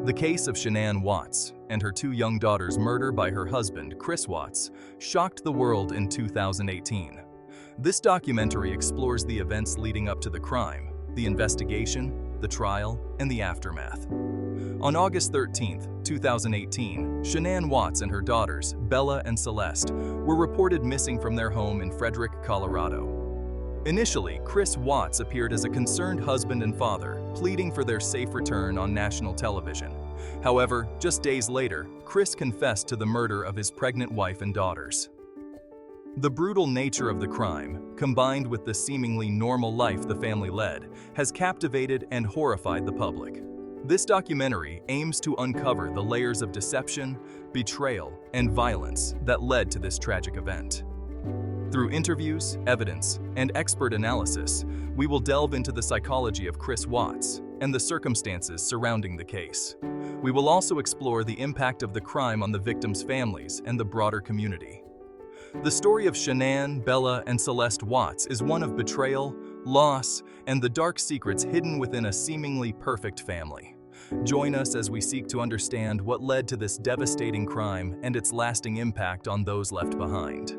The case of Shanann Watts and her two young daughters' murder by her husband, Chris Watts, shocked the world in 2018. This documentary explores the events leading up to the crime, the investigation, the trial, and the aftermath. On August 13, 2018, Shanann Watts and her daughters, Bella and Celeste, were reported missing from their home in Frederick, Colorado. Initially, Chris Watts appeared as a concerned husband and father, pleading for their safe return on national television. However, just days later, Chris confessed to the murder of his pregnant wife and daughters. The brutal nature of the crime, combined with the seemingly normal life the family led, has captivated and horrified the public. This documentary aims to uncover the layers of deception, betrayal, and violence that led to this tragic event. Through interviews, evidence, and expert analysis, we will delve into the psychology of Chris Watts and the circumstances surrounding the case. We will also explore the impact of the crime on the victims' families and the broader community. The story of Shanann, Bella, and Celeste Watts is one of betrayal, loss, and the dark secrets hidden within a seemingly perfect family. Join us as we seek to understand what led to this devastating crime and its lasting impact on those left behind.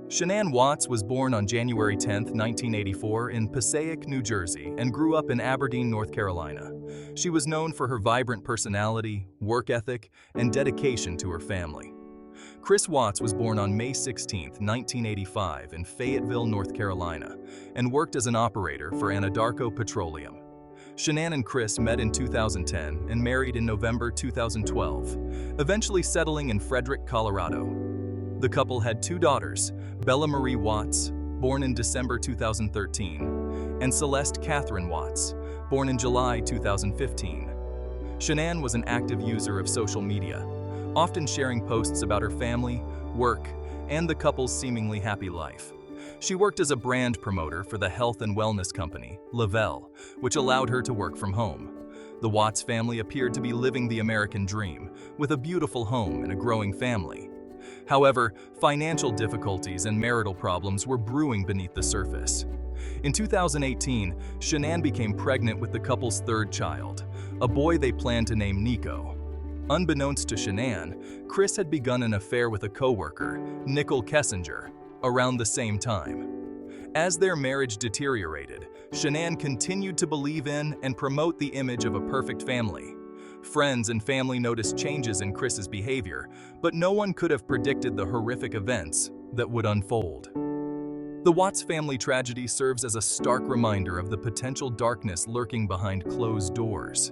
Shanann Watts was born on January 10, 1984 in Passaic, New Jersey, and grew up in Aberdeen, North Carolina. She was known for her vibrant personality, work ethic, and dedication to her family. Chris Watts was born on May 16, 1985 in Fayetteville, North Carolina, and worked as an operator for Anadarko Petroleum. Shanann and Chris met in 2010 and married in November 2012, eventually settling in Frederick, Colorado. The couple had two daughters, Bella Marie Watts, born in December 2013, and Celeste Catherine Watts, born in July 2015. Shanann was an active user of social media, often sharing posts about her family, work, and the couple's seemingly happy life. She worked as a brand promoter for the health and wellness company, Lavelle, which allowed her to work from home. The Watts family appeared to be living the American dream, with a beautiful home and a growing family. However, financial difficulties and marital problems were brewing beneath the surface. In 2018, Shanann became pregnant with the couple's third child, a boy they planned to name Nico. Unbeknownst to Shanann, Chris had begun an affair with a coworker, Nicole Kessinger, around the same time. As their marriage deteriorated, Shanann continued to believe in and promote the image of a perfect family. Friends and family noticed changes in Chris's behavior, but no one could have predicted the horrific events that would unfold. The Watts family tragedy serves as a stark reminder of the potential darkness lurking behind closed doors.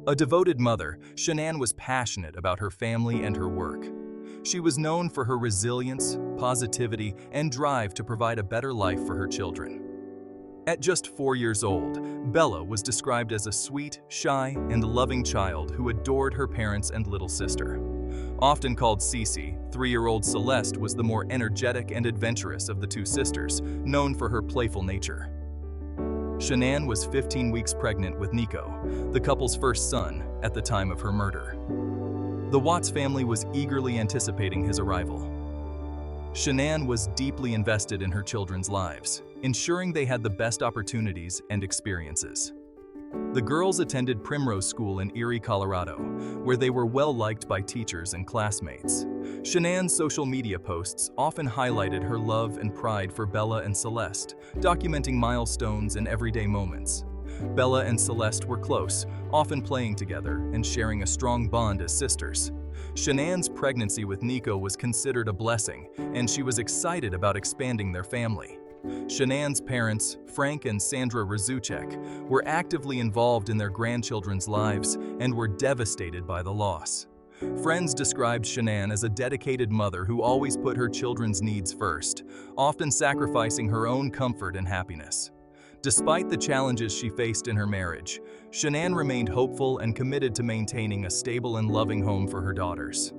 A devoted mother, Shanann was passionate about her family and her work. She was known for her resilience, positivity, and drive to provide a better life for her children. At just 4 years old, Bella was described as a sweet, shy, and loving child who adored her parents and little sister. Often called Cece, 3-year-old Celeste was the more energetic and adventurous of the two sisters, known for her playful nature. Shanann was 15 weeks pregnant with Nico, the couple's first son, at the time of her murder. The Watts family was eagerly anticipating his arrival. Shanann was deeply invested in her children's lives, ensuring they had the best opportunities and experiences. The girls attended Primrose School in Erie, Colorado, where they were well liked by teachers and classmates. Shanann's social media posts often highlighted her love and pride for Bella and Celeste, documenting milestones and everyday moments. Bella and Celeste were close, often playing together and sharing a strong bond as sisters. Shanann's pregnancy with Nico was considered a blessing, and she was excited about expanding their family. Shanann's parents, Frank and Sandra Razuchek, were actively involved in their grandchildren's lives and were devastated by the loss. Friends described Shanann as a dedicated mother who always put her children's needs first, often sacrificing her own comfort and happiness. Despite the challenges she faced in her marriage, Shanann remained hopeful and committed to maintaining a stable and loving home for her daughters.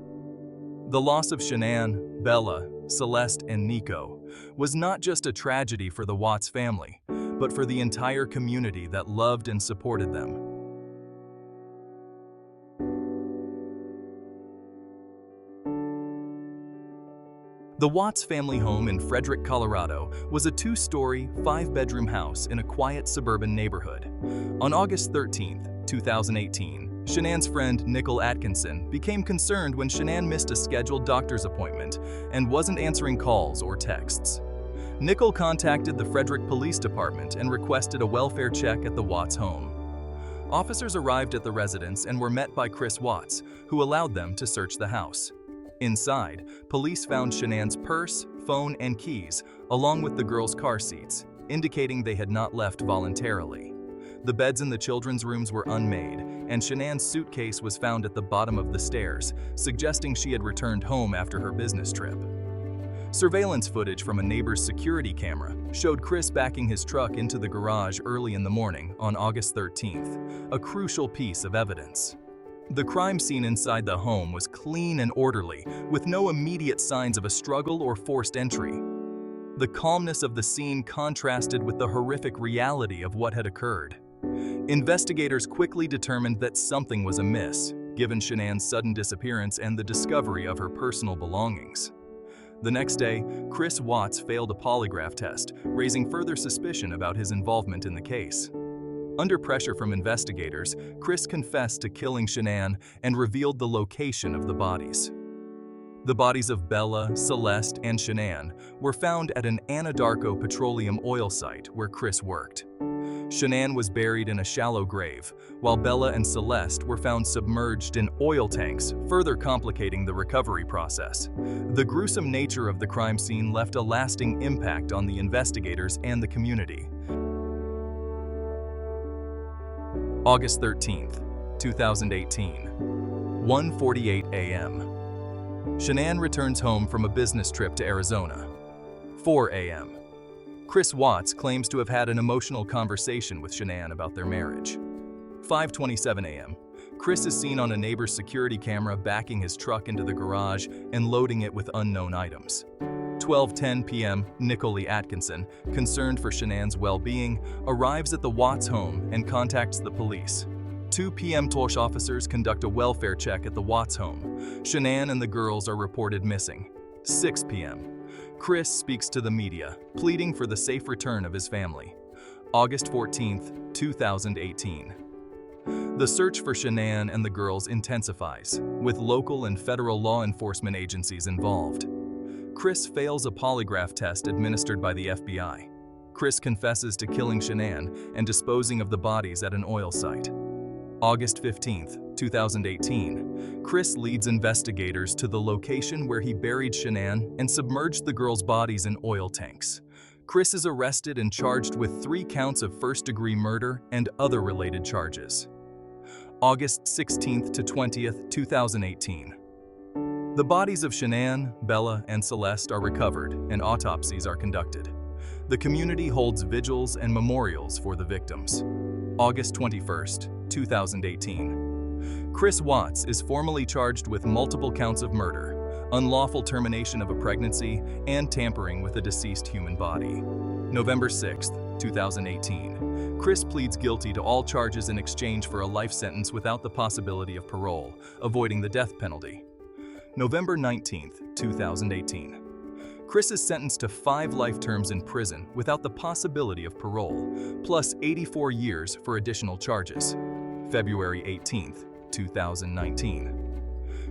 The loss of Shanann, Bella, Celeste, and Nico was not just a tragedy for the Watts family, but for the entire community that loved and supported them. The Watts family home in Frederick, Colorado, was a two-story, five-bedroom house in a quiet suburban neighborhood. On August 13, 2018, Shanann's friend Nicole Atkinson became concerned when Shanann missed a scheduled doctor's appointment and wasn't answering calls or texts. Nicole contacted the Frederick Police Department and requested a welfare check at the Watts home. Officers arrived at the residence and were met by Chris Watts, who allowed them to search the house. Inside, police found Shanann's purse, phone, and keys, along with the girls' car seats, indicating they had not left voluntarily. The beds in the children's rooms were unmade, and Shanann's suitcase was found at the bottom of the stairs, suggesting she had returned home after her business trip. Surveillance footage from a neighbor's security camera showed Chris backing his truck into the garage early in the morning on August 13th, a crucial piece of evidence. The crime scene inside the home was clean and orderly, with no immediate signs of a struggle or forced entry. The calmness of the scene contrasted with the horrific reality of what had occurred. Investigators quickly determined that something was amiss, given Shanann's sudden disappearance and the discovery of her personal belongings. The next day, Chris Watts failed a polygraph test, raising further suspicion about his involvement in the case. Under pressure from investigators, Chris confessed to killing Shanann and revealed the location of the bodies. The bodies of Bella, Celeste, and Shanann were found at an Anadarko petroleum oil site where Chris worked. Shanann was buried in a shallow grave, while Bella and Celeste were found submerged in oil tanks, further complicating the recovery process. The gruesome nature of the crime scene left a lasting impact on the investigators and the community. August 13, 2018, 1:48 a.m. Shanann returns home from a business trip to Arizona. 4 a.m. Chris Watts claims to have had an emotional conversation with Shanann about their marriage. 5:27 a.m. Chris is seen on a neighbor's security camera backing his truck into the garage and loading it with unknown items. 12:10 p.m. Nicole Atkinson, concerned for Shanann's well-being, arrives at the Watts home and contacts the police. 2 p.m. Tosh officers conduct a welfare check at the Watts home. Shanann and the girls are reported missing. 6 p.m. Chris speaks to the media, pleading for the safe return of his family. August 14, 2018. The search for Shanann and the girls intensifies, with local and federal law enforcement agencies involved. Chris fails a polygraph test administered by the FBI. Chris confesses to killing Shanann and disposing of the bodies at an oil site. August 15, 2018, Chris leads investigators to the location where he buried Shanann and submerged the girls' bodies in oil tanks. Chris is arrested and charged with 3 counts of first-degree murder and other related charges. August 16 to 20, 2018. The bodies of Shanann, Bella, and Celeste are recovered and autopsies are conducted. The community holds vigils and memorials for the victims. August 21, 2018. Chris Watts is formally charged with multiple counts of murder, unlawful termination of a pregnancy, and tampering with a deceased human body. November 6, 2018. Chris pleads guilty to all charges in exchange for a life sentence without the possibility of parole, avoiding the death penalty. November 19, 2018. Chris is sentenced to 5 life terms in prison without the possibility of parole, plus 84 years for additional charges. February 18, 2019.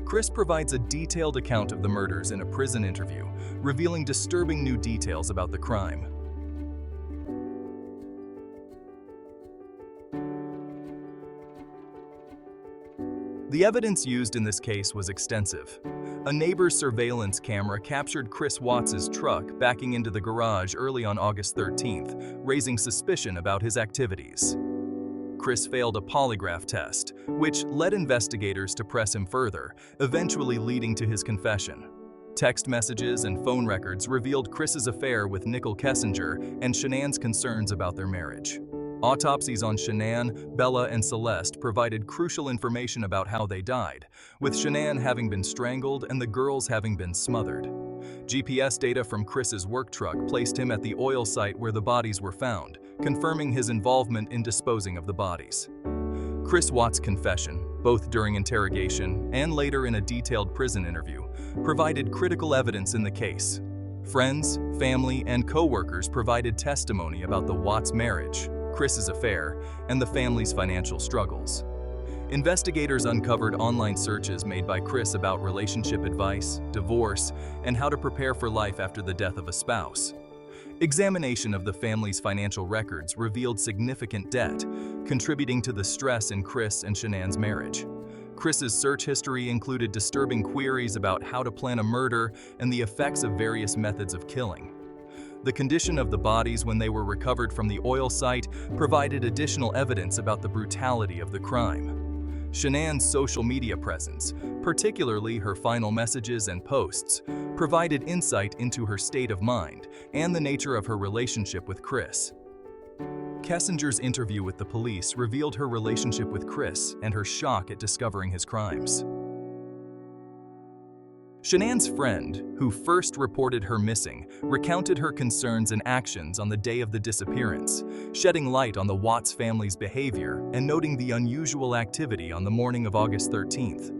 Chris provides a detailed account of the murders in a prison interview, revealing disturbing new details about the crime. The evidence used in this case was extensive. A neighbor's surveillance camera captured Chris Watts' truck backing into the garage early on August 13th, raising suspicion about his activities. Chris failed a polygraph test, which led investigators to press him further, eventually leading to his confession. Text messages and phone records revealed Chris's affair with Nicole Kessinger and Shanann's concerns about their marriage. Autopsies on Shanann, Bella, and Celeste provided crucial information about how they died, with Shanann having been strangled and the girls having been smothered. GPS data from Chris's work truck placed him at the oil site where the bodies were found, confirming his involvement in disposing of the bodies. Chris Watts' confession, both during interrogation and later in a detailed prison interview, provided critical evidence in the case. Friends, family, and co-workers provided testimony about the Watts marriage, Chris's affair, and the family's financial struggles. Investigators uncovered online searches made by Chris about relationship advice, divorce, and how to prepare for life after the death of a spouse. Examination of the family's financial records revealed significant debt, contributing to the stress in Chris and Shanann's marriage. Chris's search history included disturbing queries about how to plan a murder and the effects of various methods of killing. The condition of the bodies when they were recovered from the oil site provided additional evidence about the brutality of the crime. Shanann's social media presence, particularly her final messages and posts, provided insight into her state of mind and the nature of her relationship with Chris. Kessinger's interview with the police revealed her relationship with Chris and her shock at discovering his crimes. Shanann's friend, who first reported her missing, recounted her concerns and actions on the day of the disappearance, shedding light on the Watts family's behavior and noting the unusual activity on the morning of August 13th.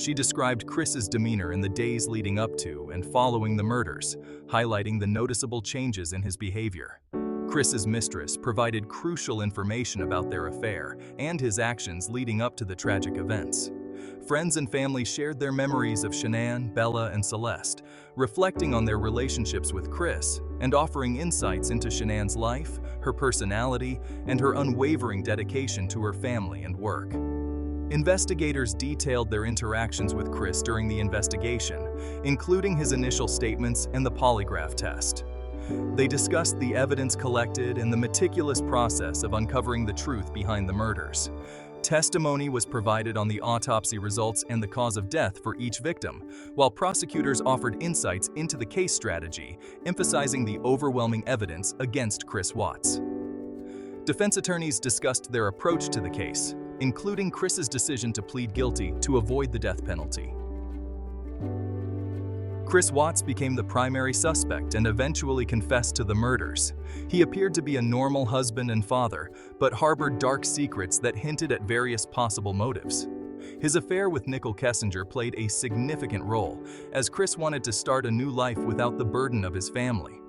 She described Chris's demeanor in the days leading up to and following the murders, highlighting the noticeable changes in his behavior. Chris's mistress provided crucial information about their affair and his actions leading up to the tragic events. Friends and family shared their memories of Shanann, Bella, and Celeste, reflecting on their relationships with Chris and offering insights into Shanann's life, her personality, and her unwavering dedication to her family and work. Investigators detailed their interactions with Chris during the investigation, including his initial statements and the polygraph test. They discussed the evidence collected and the meticulous process of uncovering the truth behind the murders. Testimony was provided on the autopsy results and the cause of death for each victim, while prosecutors offered insights into the case strategy, emphasizing the overwhelming evidence against Chris Watts. Defense attorneys discussed their approach to the case, including Chris's decision to plead guilty to avoid the death penalty. Chris Watts became the primary suspect and eventually confessed to the murders. He appeared to be a normal husband and father, but harbored dark secrets that hinted at various possible motives. His affair with Nicole Kessinger played a significant role, as Chris wanted to start a new life without the burden of his family.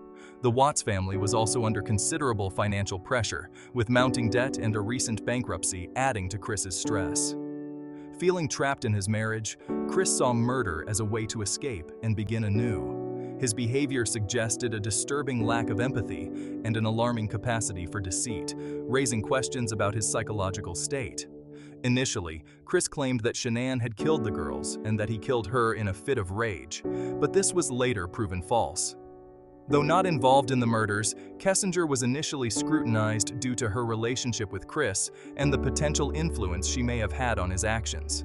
The Watts family was also under considerable financial pressure, with mounting debt and a recent bankruptcy adding to Chris's stress. Feeling trapped in his marriage, Chris saw murder as a way to escape and begin anew. His behavior suggested a disturbing lack of empathy and an alarming capacity for deceit, raising questions about his psychological state. Initially, Chris claimed that Shanann had killed the girls and that he killed her in a fit of rage, but this was later proven false. Though not involved in the murders, Kessinger was initially scrutinized due to her relationship with Chris and the potential influence she may have had on his actions.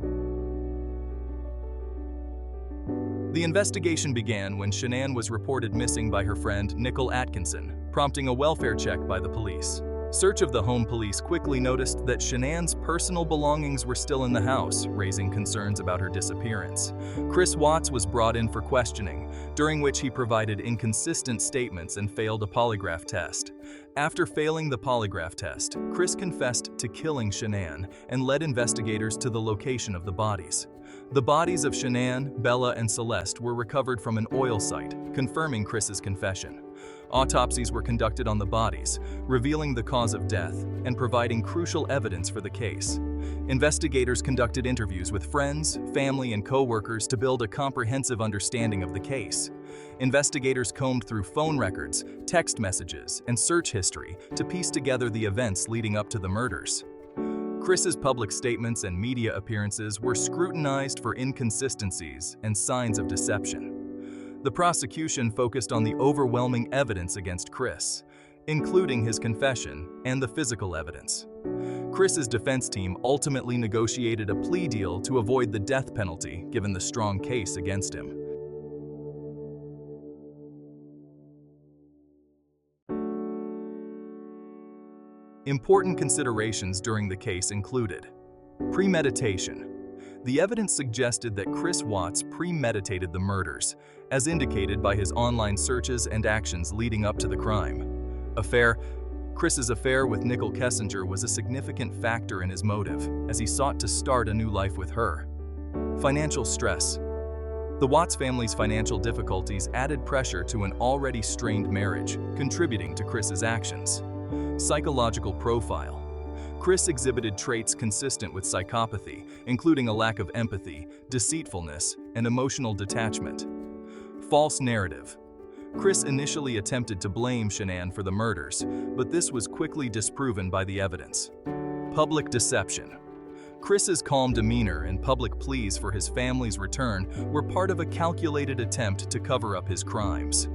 The investigation began when Shanann was reported missing by her friend Nicole Atkinson, prompting a welfare check by the police. Search of the home police quickly noticed that Shanann's personal belongings were still in the house, raising concerns about her disappearance. Chris Watts was brought in for questioning, during which he provided inconsistent statements and failed a polygraph test. After failing the polygraph test, Chris confessed to killing Shanann and led investigators to the location of the bodies. The bodies of Shanann, Bella, and Celeste were recovered from an oil site, confirming Chris's confession. Autopsies were conducted on the bodies, revealing the cause of death and providing crucial evidence for the case. Investigators conducted interviews with friends, family, and co-workers to build a comprehensive understanding of the case. Investigators combed through phone records, text messages, and search history to piece together the events leading up to the murders. Chris's public statements and media appearances were scrutinized for inconsistencies and signs of deception. The prosecution focused on the overwhelming evidence against Chris, including his confession and the physical evidence. Chris's defense team ultimately negotiated a plea deal to avoid the death penalty given the strong case against him. Important considerations during the case included premeditation. The evidence suggested that Chris Watts premeditated the murders, as indicated by his online searches and actions leading up to the crime. Affair. Chris's affair with Nicole Kessinger was a significant factor in his motive, as he sought to start a new life with her. Financial stress. The Watts family's financial difficulties added pressure to an already strained marriage, contributing to Chris's actions. Psychological profile. Chris exhibited traits consistent with psychopathy, including a lack of empathy, deceitfulness, and emotional detachment. False narrative. Chris initially attempted to blame Shanann for the murders, but this was quickly disproven by the evidence. Public deception. Chris's calm demeanor and public pleas for his family's return were part of a calculated attempt to cover up his crimes.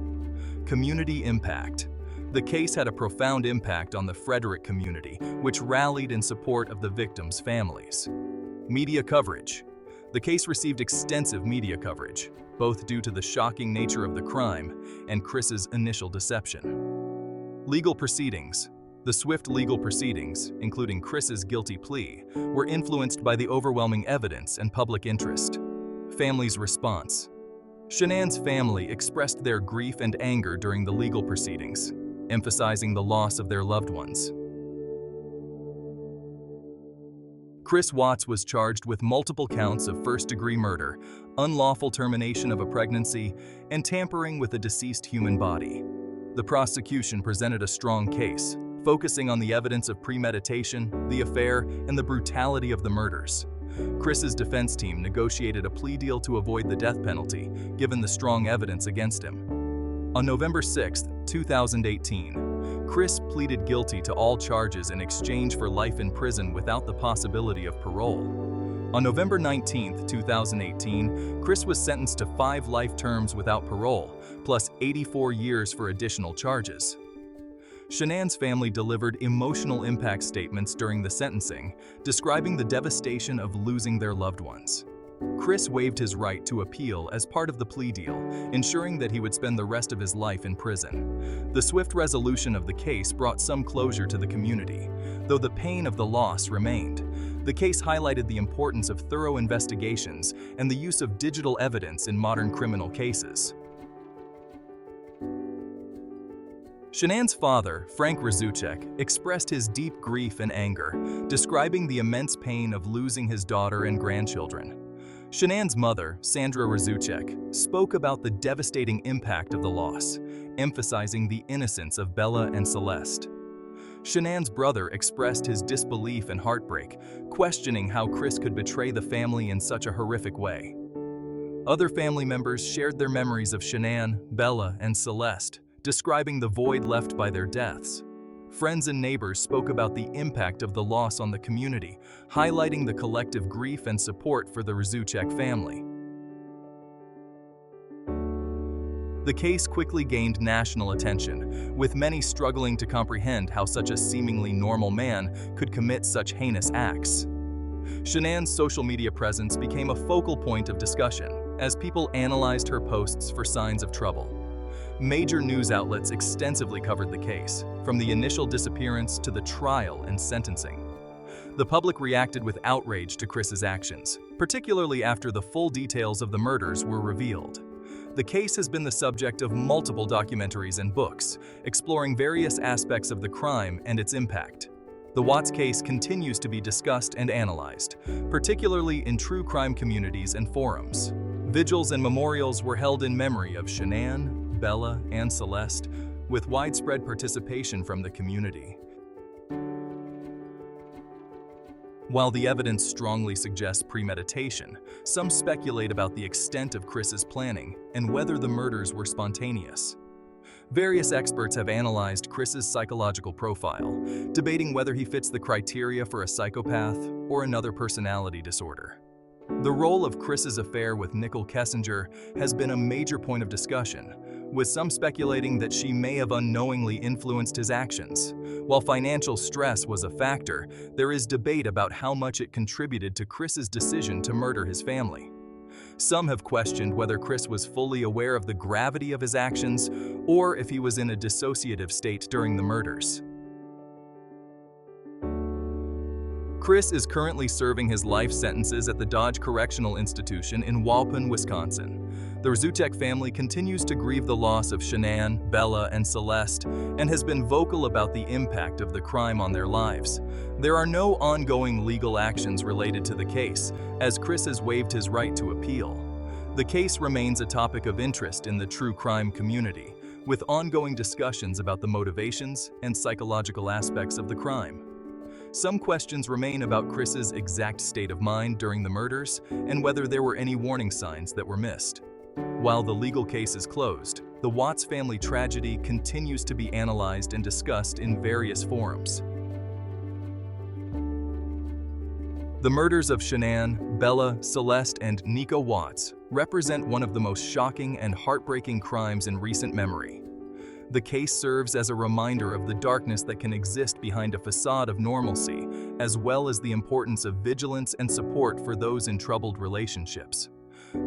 Community impact. The case had a profound impact on the Frederick community, which rallied in support of the victims' families. Media coverage. The case received extensive media coverage, both due to the shocking nature of the crime and Chris's initial deception. Legal proceedings. The swift legal proceedings, including Chris's guilty plea, were influenced by the overwhelming evidence and public interest. Family's response. Shanann's family expressed their grief and anger during the legal proceedings, emphasizing the loss of their loved ones. Chris Watts was charged with multiple counts of first-degree murder, unlawful termination of a pregnancy, and tampering with a deceased human body. The prosecution presented a strong case, focusing on the evidence of premeditation, the affair, and the brutality of the murders. Chris's defense team negotiated a plea deal to avoid the death penalty, given the strong evidence against him. On November 6, 2018, Chris pleaded guilty to all charges in exchange for life in prison without the possibility of parole. On November 19, 2018, Chris was sentenced to 5 life terms without parole, plus 84 years for additional charges. Shanann's family delivered emotional impact statements during the sentencing, describing the devastation of losing their loved ones. Chris waived his right to appeal as part of the plea deal, ensuring that he would spend the rest of his life in prison. The swift resolution of the case brought some closure to the community, though the pain of the loss remained. The case highlighted the importance of thorough investigations and the use of digital evidence in modern criminal cases. Shanann's father, Frank Rzucek, expressed his deep grief and anger, describing the immense pain of losing his daughter and grandchildren. Shanann's mother, Sandra Rzucek, spoke about the devastating impact of the loss, emphasizing the innocence of Bella and Celeste. Shanann's brother expressed his disbelief and heartbreak, questioning how Chris could betray the family in such a horrific way. Other family members shared their memories of Shanann, Bella, and Celeste, describing the void left by their deaths. Friends and neighbors spoke about the impact of the loss on the community, highlighting the collective grief and support for the Rzucek family. The case quickly gained national attention, with many struggling to comprehend how such a seemingly normal man could commit such heinous acts. Shanann's social media presence became a focal point of discussion as people analyzed her posts for signs of trouble. Major news outlets extensively covered the case, from the initial disappearance to the trial and sentencing. The public reacted with outrage to Chris's actions, particularly after the full details of the murders were revealed. The case has been the subject of multiple documentaries and books, exploring various aspects of the crime and its impact. The Watts case continues to be discussed and analyzed, particularly in true crime communities and forums. Vigils and memorials were held in memory of Shanann, Bella, and Celeste, with widespread participation from the community. While the evidence strongly suggests premeditation, some speculate about the extent of Chris's planning and whether the murders were spontaneous. Various experts have analyzed Chris's psychological profile, debating whether he fits the criteria for a psychopath or another personality disorder. The role of Chris's affair with Nicole Kessinger has been a major point of discussion, with some speculating that she may have unknowingly influenced his actions. While financial stress was a factor, there is debate about how much it contributed to Chris's decision to murder his family. Some have questioned whether Chris was fully aware of the gravity of his actions or if he was in a dissociative state during the murders. Chris is currently serving his life sentences at the Dodge Correctional Institution in Walpen, Wisconsin. The Rzutek family continues to grieve the loss of Shanann, Bella, and Celeste, and has been vocal about the impact of the crime on their lives. There are no ongoing legal actions related to the case, as Chris has waived his right to appeal. The case remains a topic of interest in the true crime community, with ongoing discussions about the motivations and psychological aspects of the crime. Some questions remain about Chris's exact state of mind during the murders and whether there were any warning signs that were missed. While the legal case is closed, the Watts family tragedy continues to be analyzed and discussed in various forums. The murders of Shanann, Bella, Celeste, and Nico Watts represent one of the most shocking and heartbreaking crimes in recent memory. The case serves as a reminder of the darkness that can exist behind a facade of normalcy, as well as the importance of vigilance and support for those in troubled relationships.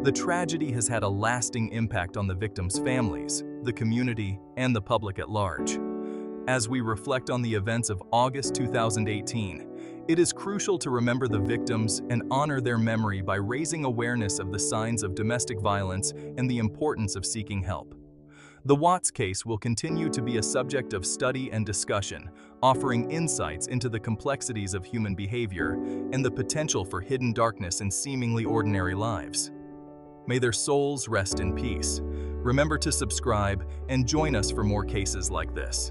The tragedy has had a lasting impact on the victims' families, the community, and the public at large. As we reflect on the events of August 2018, it is crucial to remember the victims and honor their memory by raising awareness of the signs of domestic violence and the importance of seeking help. The Watts case will continue to be a subject of study and discussion, offering insights into the complexities of human behavior and the potential for hidden darkness in seemingly ordinary lives. May their souls rest in peace. Remember to subscribe and join us for more cases like this.